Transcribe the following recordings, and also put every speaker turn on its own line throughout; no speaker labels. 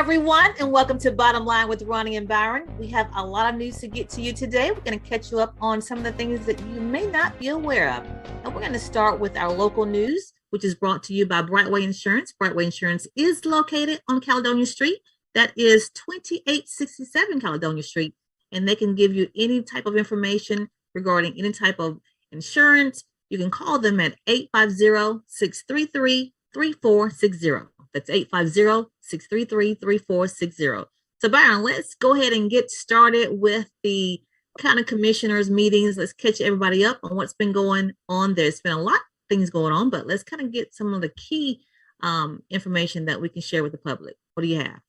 everyone, and welcome to Bottom Line with Roni and Byron. We have a lot of news to get to you today. We're going to catch you up on some of the things that you may not be aware of. And we're going to start with our local news, which is brought to you by Brightway Insurance. Brightway Insurance is located on Caledonia Street. That is 2867 Caledonia Street. And they can give you any type of information regarding any type of insurance. You can call them at 850-633-3460. That's 850-633-3460. So Byron, let's go ahead and get started with the county commissioners meetings. Let's catch everybody up on what's been going on. There's been a lot of things going on, but let's kind of get some of the key information that we can share with the public. What do you have?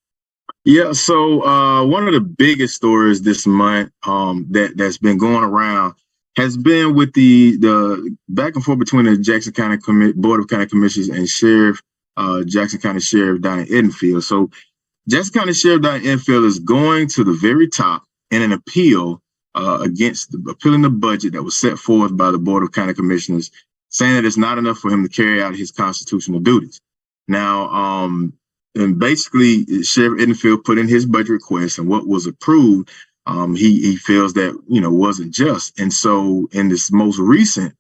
Yeah, so one of the biggest stories this month that's been going around has been with the back and forth between the Jackson County Board of County Commissioners and Jackson County Sheriff down in Edenfield. So Jackson County Sheriff down in Edenfield is going to the very top in an appeal appealing the budget that was set forth by the Board of County Commissioners, saying that it's not enough for him to carry out his constitutional duties. Now, and basically Sheriff Edenfield put in his budget request, and what was approved, he feels that, wasn't just. And so in this most recent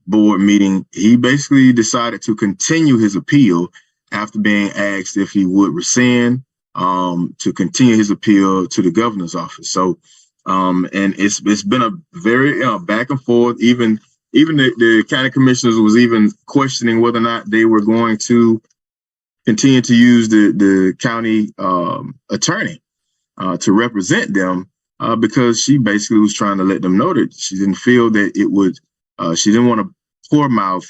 board meeting, he basically decided to continue his appeal after being asked if he would rescind to continue his appeal to the governor's office. So and it's been a very back and forth. Even the county commissioners was even questioning whether or not they were going to continue to use the county attorney to represent them, because she basically was trying to let them know that she didn't feel that it would. She didn't want to poor mouth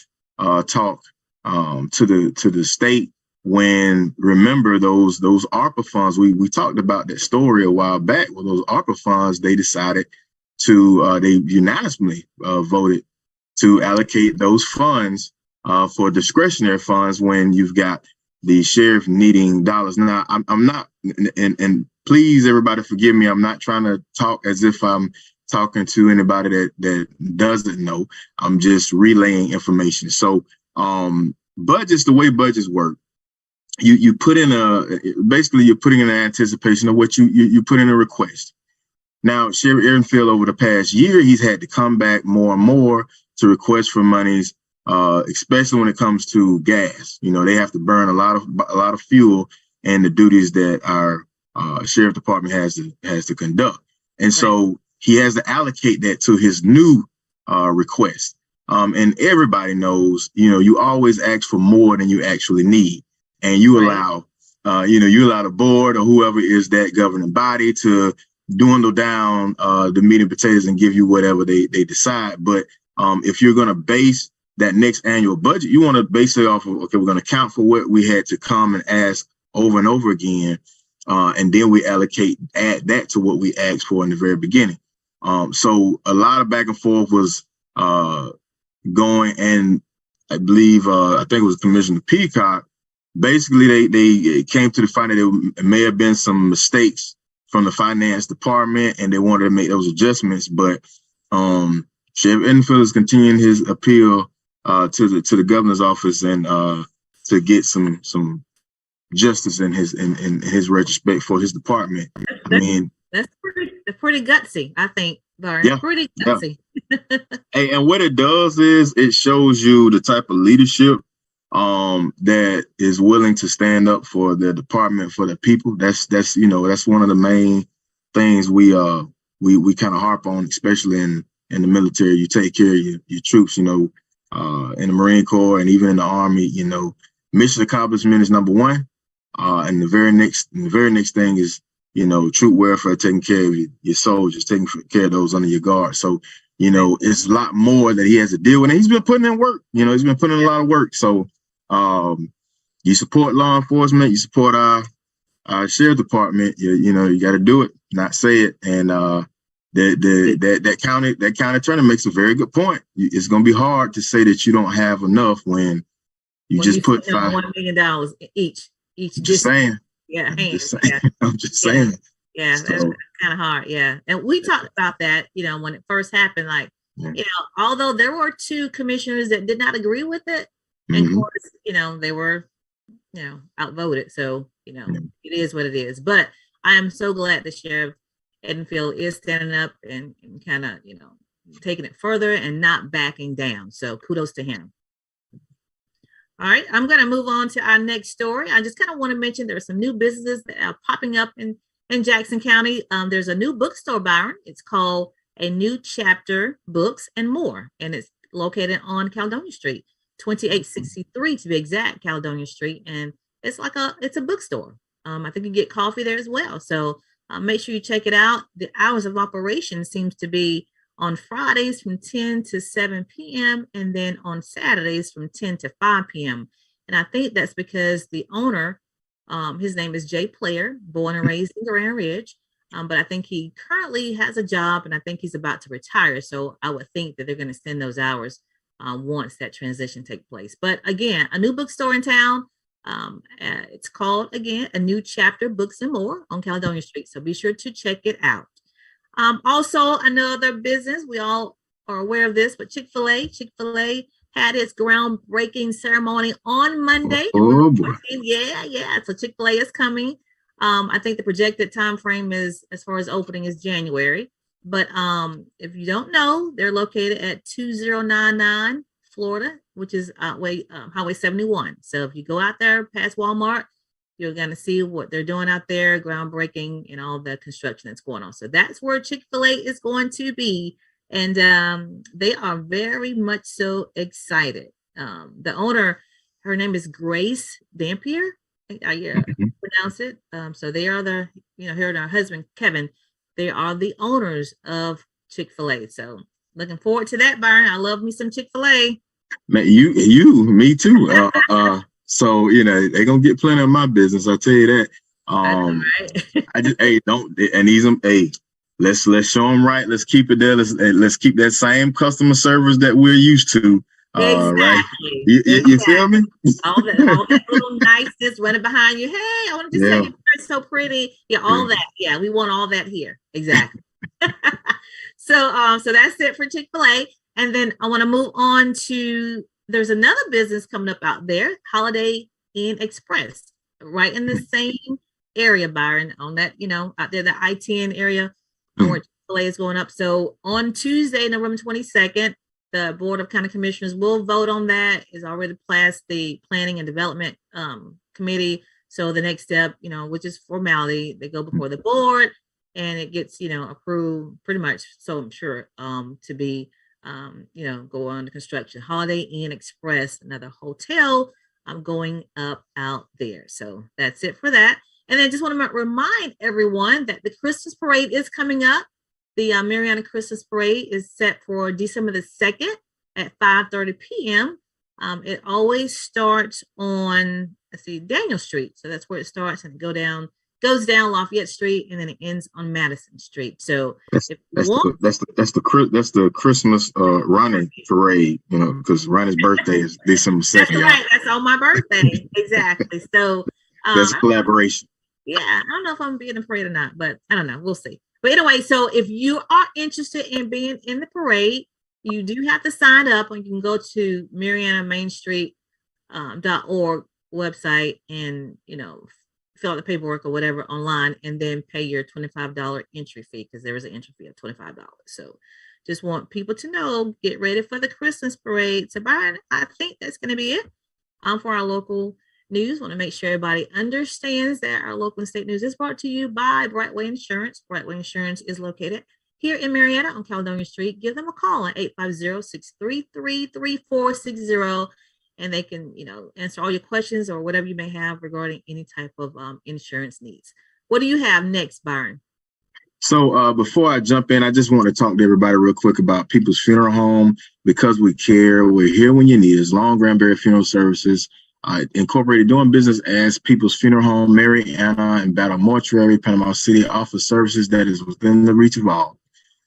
talk to the state when, remember, those ARPA funds, we talked about that story a while back. Well, those ARPA funds, they decided to they unanimously voted to allocate those funds for discretionary funds when you've got the sheriff needing dollars. Now, I'm not, and please everybody forgive me, I'm not trying to talk as if I'm talking to anybody that doesn't know. I'm just relaying information. So budgets, the way budgets work, you put in basically you're putting in an anticipation of what you put in a request. Now, Sherriff Edenfield, over the past year, he's had to come back more and more to request for monies, especially when it comes to gas. They have to burn a lot of fuel and the duties that our sheriff department has to conduct. And so he has to allocate that to his new request. And everybody knows, you always ask for more than you actually need. And you allow, you allow the board or whoever is that governing body to dwindle down the meat and potatoes and give you whatever they decide. But if you're going to base that next annual budget, you want to base it off of, okay, we're going to count for what we had to come and ask over and over again. And then we add that to what we asked for in the very beginning. So a lot of back and forth was going, and I believe I think it was Commissioner Peacock. Basically, they came to the finding that there may have been some mistakes from the finance department, and they wanted to make those adjustments. But Sheriff Edenfield is continuing his appeal to the governor's office and to get some justice in his retrospect for his department.
That's pretty gutsy, I think, Byron. Yeah, pretty gutsy.
Yeah. Hey, and what it does is it shows you the type of leadership that is willing to stand up for the department, for the people. That's one of the main things we kind of harp on, especially in the military. You take care of your troops, in the Marine Corps and even in the Army. Mission accomplishment is number one. And the very next thing is, troop welfare, taking care of your soldiers, taking care of those under your guard. So, it's a lot more that he has to deal with. And he's been putting in work. He's been putting in a lot of work. So, you support law enforcement, you support our sheriff department. You got to do it, not say it. And that county attorney makes a very good point. It's going to be hard to say that you don't have enough when you just put
$1 million each.
Just saying.
Yeah,
I'm just saying.
Yeah, so that's kind of hard. Yeah, and we talked about that. When it first happened, although there were two commissioners that did not agree with it, and of course, they were outvoted. So,
Yeah.
it is what it is. But I am so glad that Sheriff Edenfield is standing up and kind of, taking it further and not backing down. So kudos to him. All right, I'm going to move on to our next story. I just kind of want to mention there are some new businesses that are popping up in Jackson County. There's a new bookstore, Byron. It's called A New Chapter Books and More, and it's located on Caledonia Street, 2863 to be exact, Caledonia Street, and it's a bookstore. I think you get coffee there as well. So make sure you check it out. The hours of operation seems to be on Fridays from 10 to 7 p.m. and then on Saturdays from 10 to 5 p.m. And I think that's because the owner, his name is Jay Player, born and raised in Grand Ridge. But I think he currently has a job and I think he's about to retire. So I would think that they're going to send those hours once that transition takes place. But again, a new bookstore in town. It's called, again, A New Chapter Books and More on Caledonia Street. So be sure to check it out. Also, another business, we all are aware of this, but Chick-fil-A had its groundbreaking ceremony on Monday.
Oh boy.
Yeah. So Chick-fil-A is coming. I think the projected time frame is, as far as opening, is January. But if you don't know, they're located at 2099 Florida, which is Highway 71. So if you go out there past Walmart, you're going to see what they're doing out there, groundbreaking and all the construction that's going on. So that's where Chick-fil-A is going to be. And they are very much so excited. The owner, her name is Grace Dampier. I pronounce it. So they are her and her husband, Kevin, they are the owners of Chick-fil-A. So looking forward to that, Byron. I love me some Chick-fil-A.
Man, me too. So they're gonna get plenty of my business. I'll tell you that.
Right.
I just don't and ease them. Let's show them right. Let's keep it there. Let's keep that same customer service that we're used to.
Exactly.
Right. You feel me?
all that little niceness running behind you. Hey, I want to just say you're so pretty. Yeah, all that. Yeah, we want all that here. Exactly. So that's it for Chick-fil-A. And then I want to move on to, there's another business coming up out there, Holiday Inn Express, right in the same area, Byron, on that, out there, the I-10 area where Chick-fil-A is going up. So on Tuesday, November 22nd, the Board of County Commissioners will vote on that. It's already passed the Planning and Development Committee. So the next step, which is formality, they go before the board and it gets, approved pretty much. So I'm sure to be go on to construction. Holiday Inn Express, another hotel going up out there. So that's it for that. And I just want to remind everyone that the Christmas parade is coming up. The Mariana Christmas parade is set for December the 2nd at 5:30 p.m. It always starts on, Daniel Street. So that's where it starts and goes down Lafayette Street and then it ends on Madison Street. So
that's the Christmas Roni parade, because Roni's birthday is December 2nd.
That's right. That's on my birthday. Exactly. So
that's a collaboration.
Yeah, I don't know if I'm being a parade or not, but I don't know. We'll see. But anyway, so if you are interested in being in the parade, you do have to sign up, and you can go to MarianaMainStreet.org website and fill out the paperwork or whatever online, and then pay your $25 entry fee, because there is an entry fee of $25. So just want people to know, get ready for the Christmas parade. So Byron, I think that's going to be it for our local news. Want to make sure everybody understands that our local and state news is brought to you by Brightway Insurance. Brightway Insurance is located here in Marietta on Caledonia Street. Give them a call at 850-633-3460, and they can, answer all your questions or whatever you may have regarding any type of insurance needs. What do you have next, Byron?
So before I jump in, I just want to talk to everybody real quick about People's Funeral Home. Because we care, we're here when you need us. Long Granbury Funeral Services, Incorporated, doing business as People's Funeral Home, Mariana and Battle Mortuary, Panama City, offers services that is within the reach of all.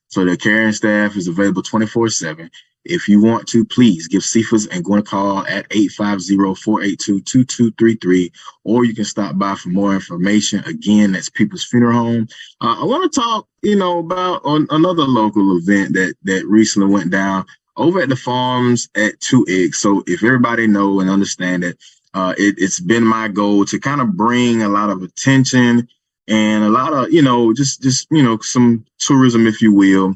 So their caring staff is available 24/7. If you want to, please give Cephas and Gwen a call at 850-482-2233, or you can stop by for more information. Again, that's People's Funeral Home. I want to talk, about another local event that recently went down over at the farms at 2X. So if everybody know and understand that It's been my goal to kind of bring a lot of attention and a lot of, just some tourism, if you will,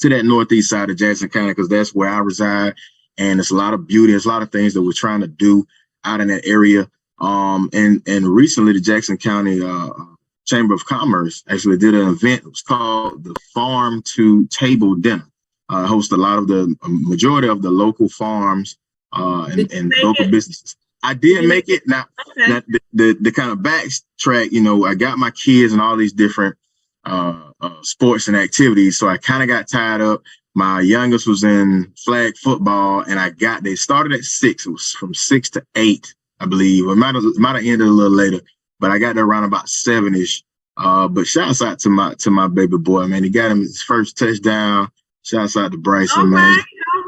to that northeast side of Jackson County, because that's where I reside. And it's a lot of beauty. There's a lot of things that we're trying to do out in that area. And recently the Jackson County Chamber of Commerce actually did an event. It was called the Farm to Table Dinner. Host a lot of the majority of the local farms and local businesses. I did make it. Now, the kind of backtrack, I got my kids and all these different sports and activities. So I kind of got tied up. My youngest was in flag football, and they started at 6. It was from 6 to 8, I believe. It might have ended a little later, but I got there around about 7-ish. But shouts out to my baby boy, man. He got him his first touchdown. Shouts out to Bryson, man.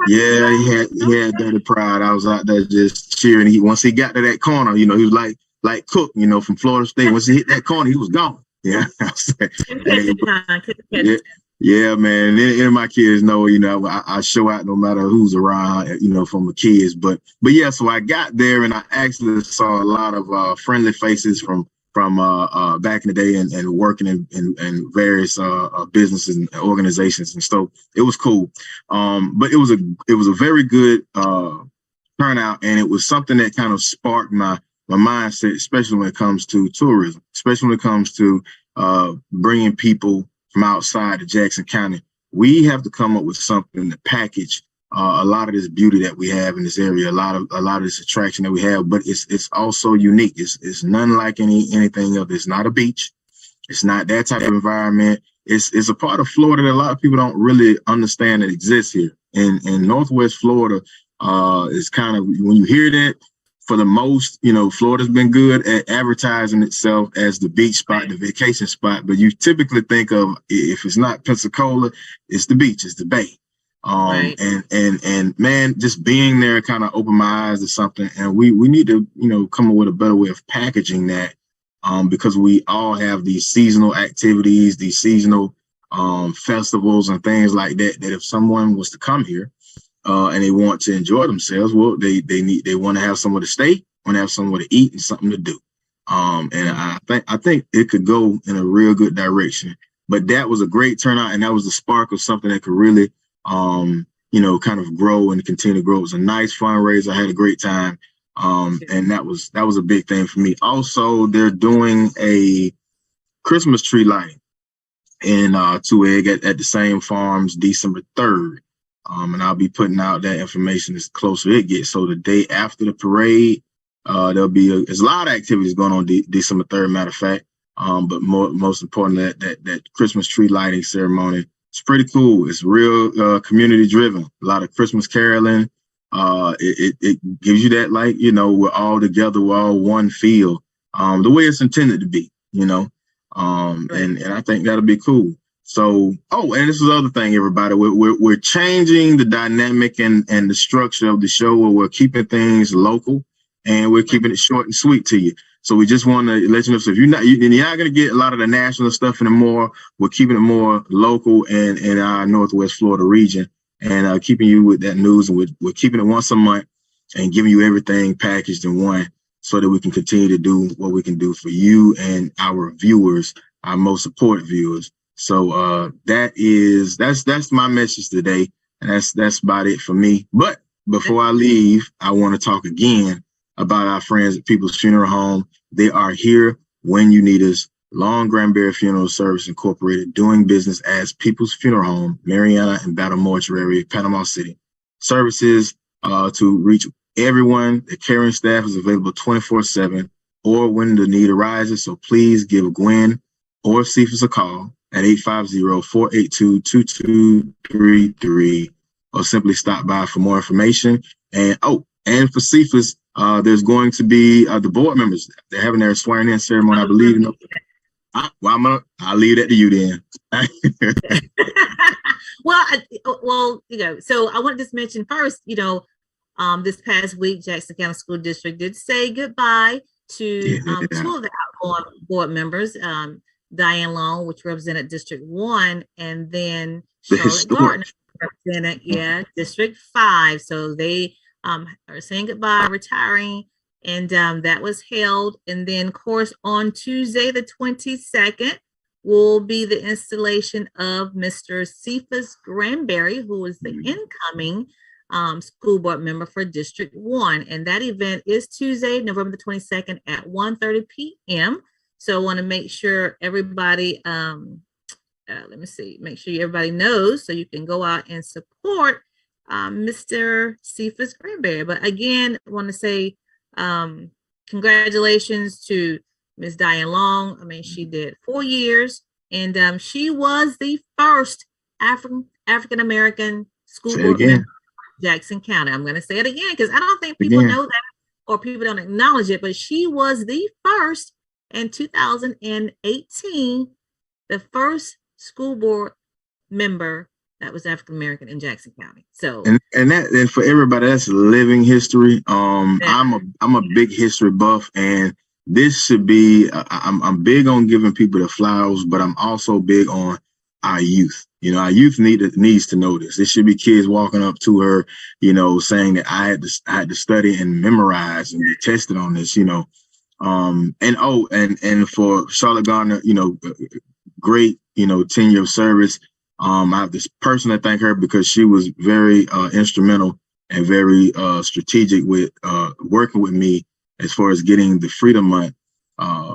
Yeah, he had dirty pride. I was out there just cheering. Once he got to that corner, he was like Cook, from Florida State. Once he hit that corner, he was gone. Yeah. Yeah, man. And my kids know, I show out no matter who's around, from the kids. But yeah, so I got there and I actually saw a lot of friendly faces from back in the day and working in various businesses and organizations, and so it was cool. But it was a very good turnout, and it was something that kind of sparked my mindset, especially when it comes to tourism, especially when it comes to bringing people from outside of Jackson County. We have to come up with something to package a lot of this beauty that we have in this area, a lot of this attraction that we have, but it's also unique. It's none like anything else. It's not a beach. It's not that type of environment. It's a part of Florida that a lot of people don't really understand that exists here. In Northwest Florida, is kind of, when you hear that, for the most, Florida's been good at advertising itself as the beach spot, the vacation spot, but you typically think of, if it's not Pensacola, it's the beach, it's the bay. Right. And man, just being there kind of opened my eyes to something, and we need to, come up with a better way of packaging that, because we all have these seasonal activities, these seasonal festivals and things like that if someone was to come here, and they want to enjoy themselves, well, they want to have somewhere to stay, want to have somewhere to eat and something to do. And I think it could go in a real good direction. But that was a great turnout, and that was the spark of something that could really, kind of grow and continue to grow. It was a nice fundraiser. I had a great time. And that was a big thing for me. Also, they're doing a Christmas tree lighting in Tueg at the same farms December 3rd. And I'll be putting out that information as closer it gets. So the day after the parade, there's a lot of activities going on December 3rd, matter of fact. But most important, that Christmas tree lighting ceremony, it's pretty cool. It's real community driven. A lot of Christmas caroling. It gives you that, like, we're all together, we're all one feel, the way it's intended to be, and I think that'll be cool. So, and this is the other thing, everybody. We're changing the dynamic and the structure of the show, where we're keeping things local and we're keeping it short and sweet to you. So we just want to let you know. So if you're not going to get a lot of the national stuff anymore. We're keeping it more local and in our Northwest Florida region, and keeping you with that news. And we're keeping it once a month and giving you everything packaged in one, so that we can continue to do what we can do for you and our viewers, our most supportive viewers. So that's my message today, and that's about it for me. But before I leave, I want to talk again about our friends at People's Funeral Home. They are here when you need us. Long Granbury Funeral Service Incorporated, doing business as People's Funeral Home, Mariana and Battle Mortuary, Panama City. Services to reach everyone. The caring staff is available 24/7 or when the need arises. So please give Gwen or Cephas a call at 850-482-2233, or simply stop by for more information. And for Cephas, there's going to be the board members. They're having their swearing-in ceremony, I believe. I'll leave that to you then.
So I want to just mention first, this past week, Jackson County School District did say goodbye to two of the outgoing board members, Diane Long, which represented District 1, and then Charlotte Gardner represented District 5. So they are saying goodbye, retiring, And that was held. And then, of course, on Tuesday, the 22nd, will be the installation of Mr. Cephas Granberry, who is the incoming school board member for District 1. And that event is Tuesday, November the 22nd at 1:30 p.m. So I want to make sure everybody, make sure everybody knows so you can go out and support Mr. Cephas Granberry. But again, I want to say congratulations to Ms. Diane Long. I mean, she did 4 years, and she was the first African American school board member in Jackson County. I'm going to say it again because I don't think people know that or people don't acknowledge it, but she was the first in 2018, the first school board member that was African American in Jackson County. So
and for everybody, that's living history. I'm a big history buff, and this should be. I'm big on giving people the flowers, but I'm also big on our youth. You know, our youth needs to know this. There should be kids walking up to her, you know, saying that I had to study and memorize and be tested on this. You know, and for Charlotte Gardner, you know, great, you know, tenure of service. I have this person to thank her because she was very instrumental and very strategic with working with me as far as getting the Freedom Month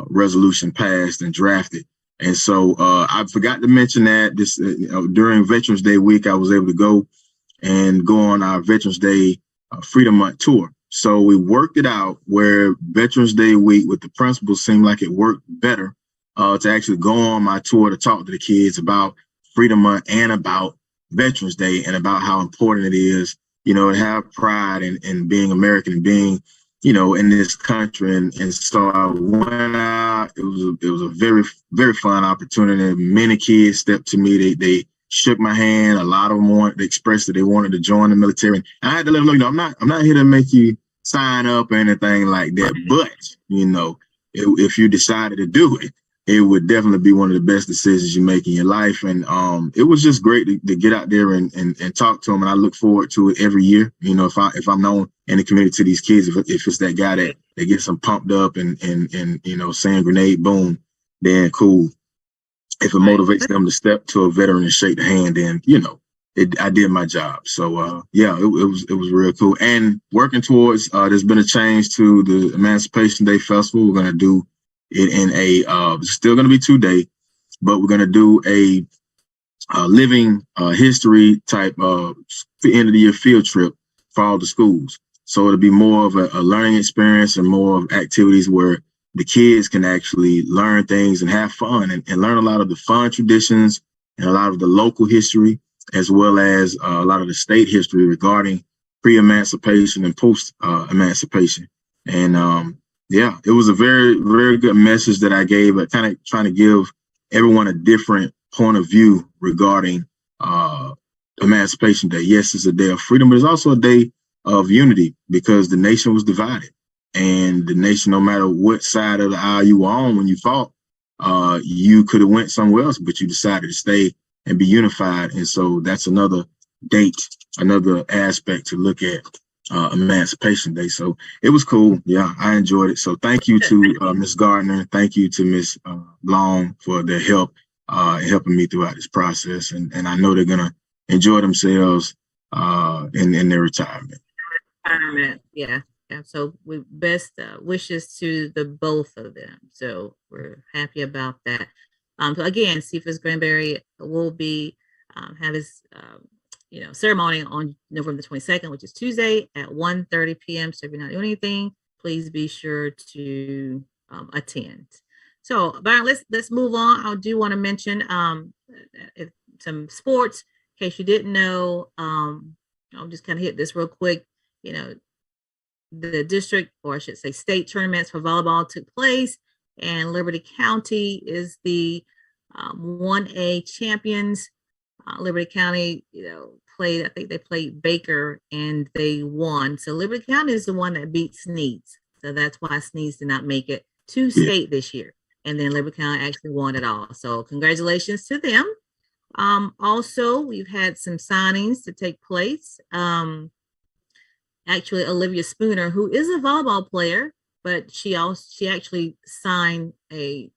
resolution passed and drafted. And so I forgot to mention that this during Veterans Day week, I was able to go on our Veterans Day Freedom Month tour. So we worked it out where Veterans Day week with the principals seemed like it worked better to actually go on my tour to talk to the kids about Freedom Month and about Veterans Day and about how important it is, you know, to have pride in being American and being, you know, in this country. And so I went out. It was a very, very fun opportunity. Many kids stepped to me. They shook my hand. A lot of them expressed that they wanted to join the military. And I had to let them know, you know, I'm not here to make you sign up or anything like that. But, you know, if you decided to do it, it would definitely be one of the best decisions you make in your life. And it was just great to get out there and talk to them. And I look forward to it every year. You know, if I'm known in the community to these kids, if it's that guy that gets them pumped up and you know, saying grenade, boom, then cool. If it motivates them to step to a veteran and shake the hand, then, you know, I did my job. So, yeah, it was real cool. And working towards, there's been a change to the Emancipation Day Festival. We're going to do it in it's still going to be 2-day, but we're going to do a living history type end of the year field trip for all the schools. So it'll be more of a learning experience and more of activities where the kids can actually learn things and have fun and learn a lot of the fun traditions and a lot of the local history, as well as a lot of the state history regarding pre-emancipation and post-emancipation. And yeah, it was a very, very good message that I gave, kind of trying to give everyone a different point of view regarding Emancipation Day. Yes, it's a day of freedom, but it's also a day of unity because the nation was divided. And the nation, no matter what side of the aisle you were on when you fought, you could have went somewhere else, but you decided to stay and be unified. And so that's another date, another aspect to look at Emancipation Day. So it was cool. Yeah, I enjoyed it. So thank you to Ms. Gardner. Thank you to Ms. Long for their help helping me throughout this process. And I know they're going to enjoy themselves in their retirement.
Yeah. So we best wishes to the both of them. So we're happy about that. So again, Cephas Granberry will be have his ceremony on November 22nd, which is Tuesday at 1:30 p.m. So if you're not doing anything, please be sure to attend. So Byron, let's move on. I do want to mention some sports in case you didn't know. I'll just kind of hit this real quick. You know, the district, or I should say state tournaments for volleyball took place, and Liberty County is the 1A champions. Liberty County, played, I think they played Baker and they won. So Liberty County is the one that beat Sneads. So that's why Sneads did not make it to state this year. And then Liberty County actually won it all. So congratulations to them. Also, we've had some signings to take place. Actually, Olivia Spooner, who is a volleyball player, but she actually signed a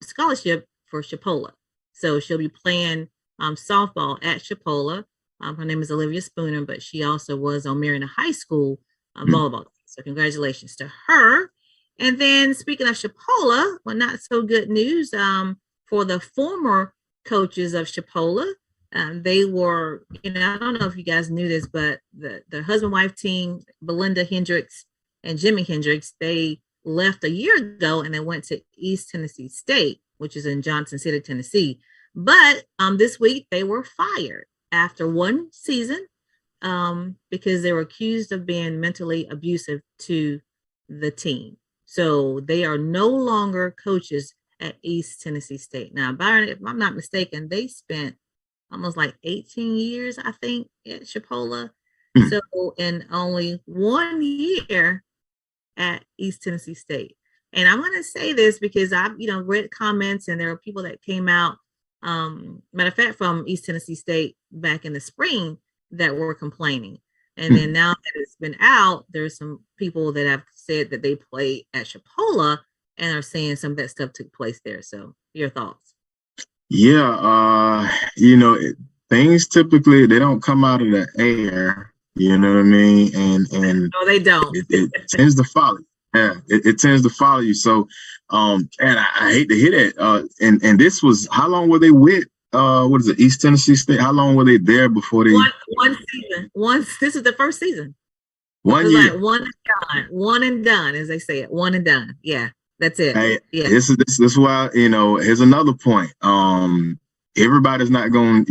scholarship for Chipola. So she'll be playing softball at Chipola. Her name is Olivia Spooner, but she also was on Marion High School volleyball. So congratulations to her. And then speaking of Chipola, well, not so good news for the former coaches of Chipola. They were, I don't know if you guys knew this, but the husband-wife team, Belinda Hendricks and Jimmy Hendricks, they left a year ago and they went to East Tennessee State, which is in Johnson City, Tennessee. But this week they were fired after one season because they were accused of being mentally abusive to the team. So they are no longer coaches at East Tennessee State. Now, Byron, if I'm not mistaken, they spent almost like 18 years, I think, at Chipola. So in only 1 year at East Tennessee State. And I'm going to say this because I've, read comments and there are people that came out, matter of fact, from East Tennessee State back in the spring that were complaining. And then now that it's been out, there's some people that have said that they played at Chipola and are saying some of that stuff took place there. So your thoughts?
Yeah, things typically, they don't come out of the air, you know what I mean? And
no, they don't.
It tends to follow you. Yeah, it tends to follow you. So, and I hate to hear that. And this was, how long were they with, what is it, East Tennessee State? How long were they there before they?
One season. This is the first season.
1 year.
Like one and done, as they say it. One and done. Yeah, that's it.
Hey,
yeah.
This is why, here's another point. Everybody's not going,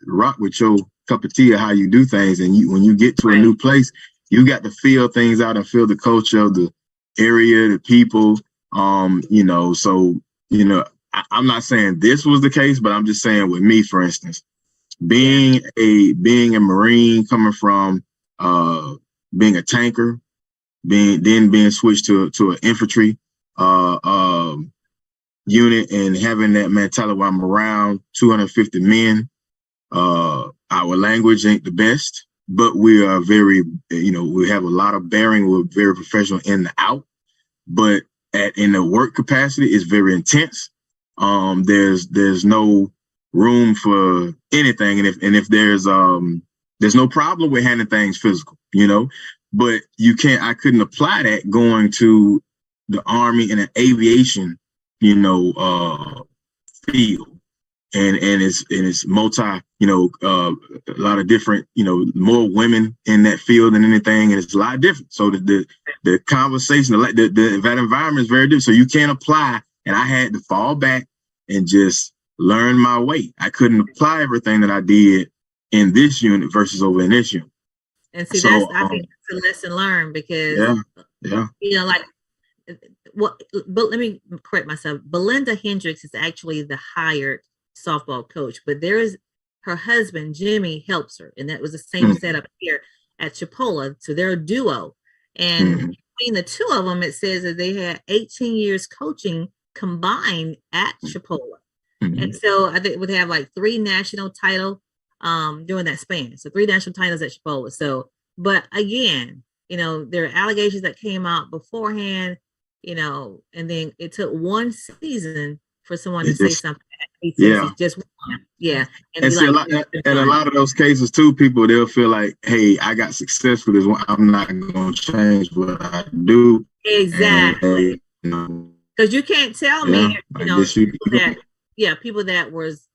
rock with your cup of tea of how you do things. And when you get to a new place, you got to feel things out and feel the culture of the area, the people. So, I'm not saying this was the case, but I'm just saying with me, for instance, being a Marine, coming from being a tanker, being switched to an infantry unit, and having that mentality where I'm around 250 men. Our language ain't the best, but we are very, we have a lot of bearing. We're very professional in the out, but in the work capacity, it's very intense. There's no room for anything, and if there's no problem with handling things physical, but I couldn't apply that going to the Army and an aviation, field. And it's multi, a lot of different, more women in that field than anything, and it's a lot different. So the conversation, that environment is very different. So you can't apply, and I had to fall back and just learn my way. I couldn't apply everything that I did in this unit versus over in this unit.
And see, I think that's a lesson learned because, but let me correct myself. Belinda Hendricks is actually the hired softball coach, but her husband Jimmy helps her, and that was the same setup here at Chipola. So they're a duo, and between the two of them, it says that they had 18 years coaching combined at Chipola, and so I think would have like 3 national titles during that span. So 3 national titles at Chipola. So, but again, there are allegations that came out beforehand, and then it took one season for someone to say something. Just one. Yeah.
And see, a lot of those cases too, people, they'll feel like, hey, I got success with this one. I'm not going to change what I do.
Exactly. Because you can't tell me, people that was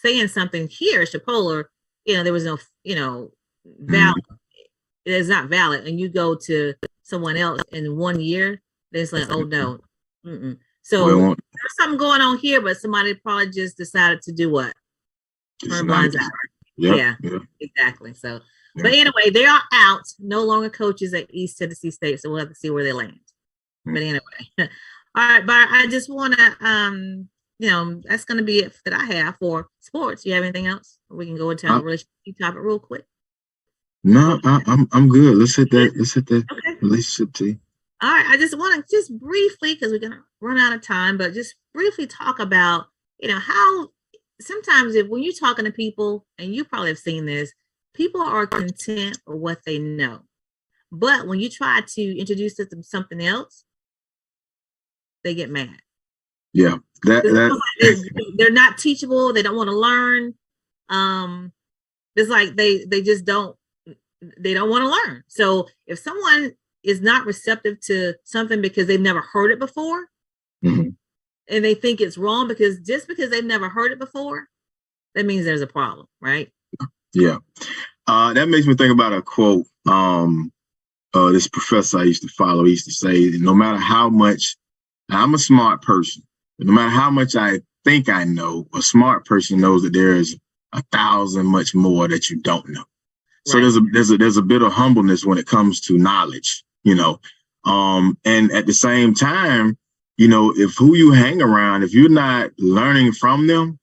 saying something here at Chipola, there was no, valid. It is not valid. And you go to someone else in 1 year, it's like, oh no. So there's something going on here, but somebody probably just decided to do what? Turn blinds out. Yeah, exactly. So, but anyway, they are out, no longer coaches at East Tennessee State. So we'll have to see where they land. But anyway, all right, Byron, I just want to, that's going to be it that I have for sports. You have anything else? We can go into our relationship topic real quick.
No, I'm good. Let's hit that relationship tea.
All right, I just want to briefly, because we're going to run out of time, but just briefly talk about, how sometimes when you're talking to people, and you probably have seen this, people are content with what they know. But when you try to introduce them to something else, they get mad.
Yeah,
they're not teachable. They don't want to learn. It's like they just don't want to learn. So if someone is not receptive to something because they've never heard it before,
mm-hmm.
and they think it's wrong because they've never heard it before, that means there's a problem, right?
Yeah. That makes me think about a quote. This professor I used to follow used to say, no matter how much, I'm a smart person, but no matter how much I think I know, a smart person knows that there's 1,000 much more that you don't know. So right. there's a bit of humbleness when it comes to knowledge, and at the same time, if who you hang around, if you're not learning from them,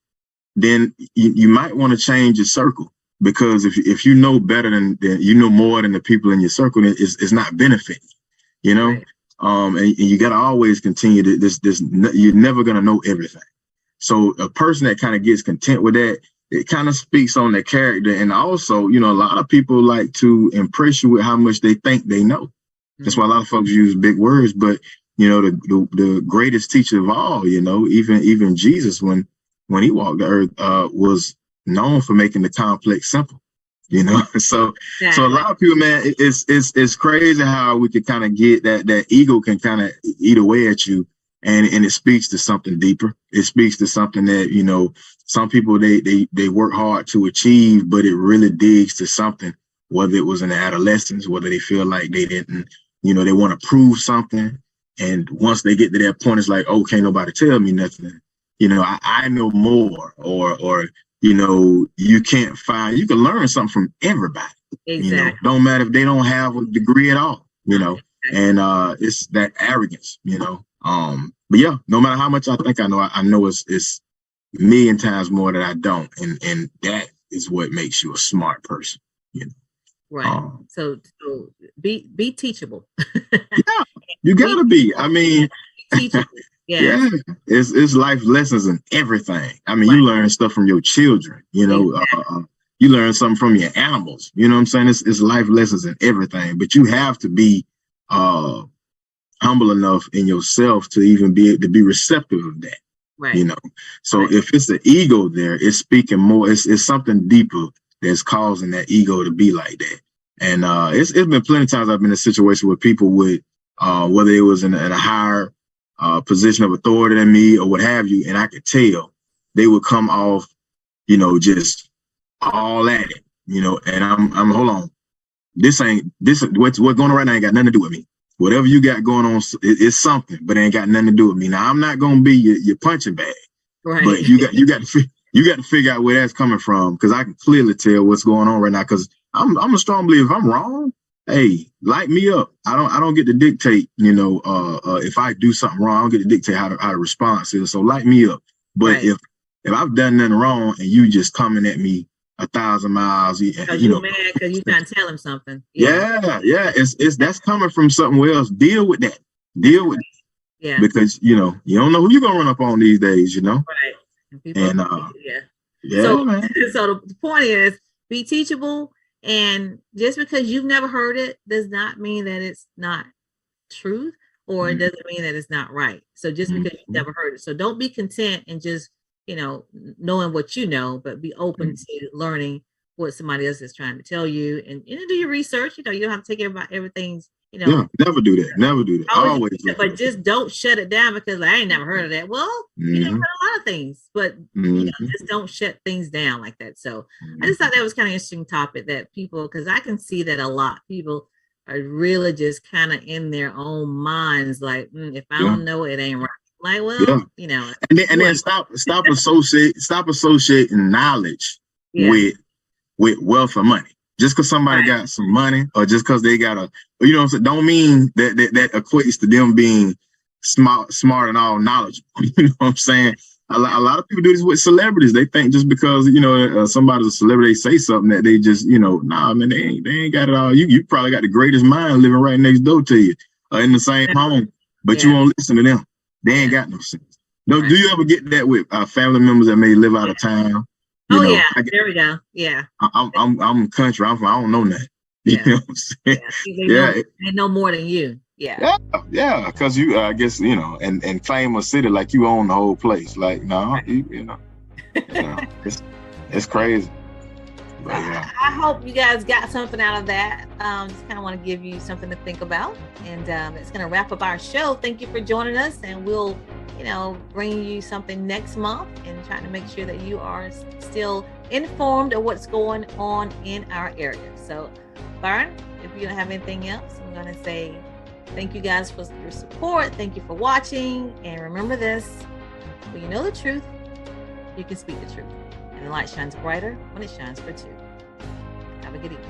then you might want to change your circle, because if you know better than you know more than the people in your circle, it's not benefiting, right. And you got to always continue to this. You're never going to know everything. So a person that kind of gets content with that, it kind of speaks on their character. And also, a lot of people like to impress you with how much they think they know. Mm-hmm. That's why a lot of folks use big words. But, the greatest teacher of all, even Jesus, when he walked the earth, was known for making the complex simple, So a lot of people, man, it's crazy how we could kind of get that ego can kind of eat away at you. And it speaks to something deeper. It speaks to something that, some people, they work hard to achieve, but it really digs to something, whether it was in adolescence, whether they feel like they didn't, they want to prove something. And once they get to that point, it's like, oh, can't nobody tell me nothing. I know more, or you can learn something from everybody.
Exactly.
Don't matter if they don't have a degree at all, and it's that arrogance, but yeah, no matter how much I think I know it's a million times more that I don't. And that is what makes you a smart person,
Right. So be teachable.
Yeah, you gotta be. I mean,
teachable.
Yeah, it's life lessons and everything. I mean, right. You learn stuff from your children, exactly. You learn something from your animals, you know what I'm saying? It's life lessons and everything, but you have to be humble enough in yourself to even be receptive of that.
Right.
So
right.
If it's the ego there, it's speaking more, it's something deeper that's causing that ego to be like that. And it's been plenty of times I've been in a situation where people would, whether it was in a higher position of authority than me or what have you, and I could tell they would come off, just all at it, and I'm hold on, this what's going on right now ain't got nothing to do with me. Whatever you got going on, it's something, but it ain't got nothing to do with me. Now I'm not gonna be your punching bag,
right?
But you got to figure out where that's coming from, because I can clearly tell what's going on right now. Because I'm a strong believer. If I'm wrong, hey, light me up. I don't get to dictate, if I do something wrong, I don't get to dictate how to respond to it. So light me up. But right. if I've done nothing wrong and you just coming at me 1,000 miles,
because you're mad because you trying to tell him something.
Yeah. It's that's coming from something else. Deal with that.
Yeah.
Because you don't know who you're gonna run up on these days,
Right. So
man.
So the point is, be teachable. And just because you've never heard it does not mean that it's not truth, or it doesn't mean that it's not right. So just because you've never heard it. So don't be content and just, knowing what you know, but be open to learning what somebody else is trying to tell you, and do your research. You don't have to take everything's,
Yeah, never do that. Never do that. Always.
But just don't shut it down because I ain't never heard of that. Well, you never heard a lot of things, but just don't shut things down like that. So I just thought that was kind of interesting topic that people, because I can see that a lot. People are really just kind of in their own minds, like, if I don't know, it ain't right. Like, well,
and then stop associating knowledge with wealth or money. Just because somebody got some money, or just because they got don't mean that equates to them being smart and all knowledgeable. You know what I'm saying? A lot of people do this with celebrities. They think just because somebody's a celebrity, they say something that they just nah, man, they ain't got it all. You probably got the greatest mind living right next door to you, in the same home, but you won't listen to them. They ain't got no sense. Do you ever get that with family members that may live out of town?
There we go. Yeah.
I'm country. I don't know that. You know what I'm saying?
They know more than you. Yeah.
Yeah, because you, I guess, and claim a city like you own the whole place. Like, no,
Right.
it's crazy. But,
I hope you guys got something out of that. Just kind of want to give you something to think about. And it's going to wrap up our show. Thank you for joining us. And we'll, bring you something next month and trying to make sure that you are still informed of what's going on in our area. So, Byron, if you don't have anything else, I'm going to say thank you guys for your support. Thank you for watching. And remember this, when you know the truth, you can speak the truth. And the light shines brighter when it shines for two. Have a good evening.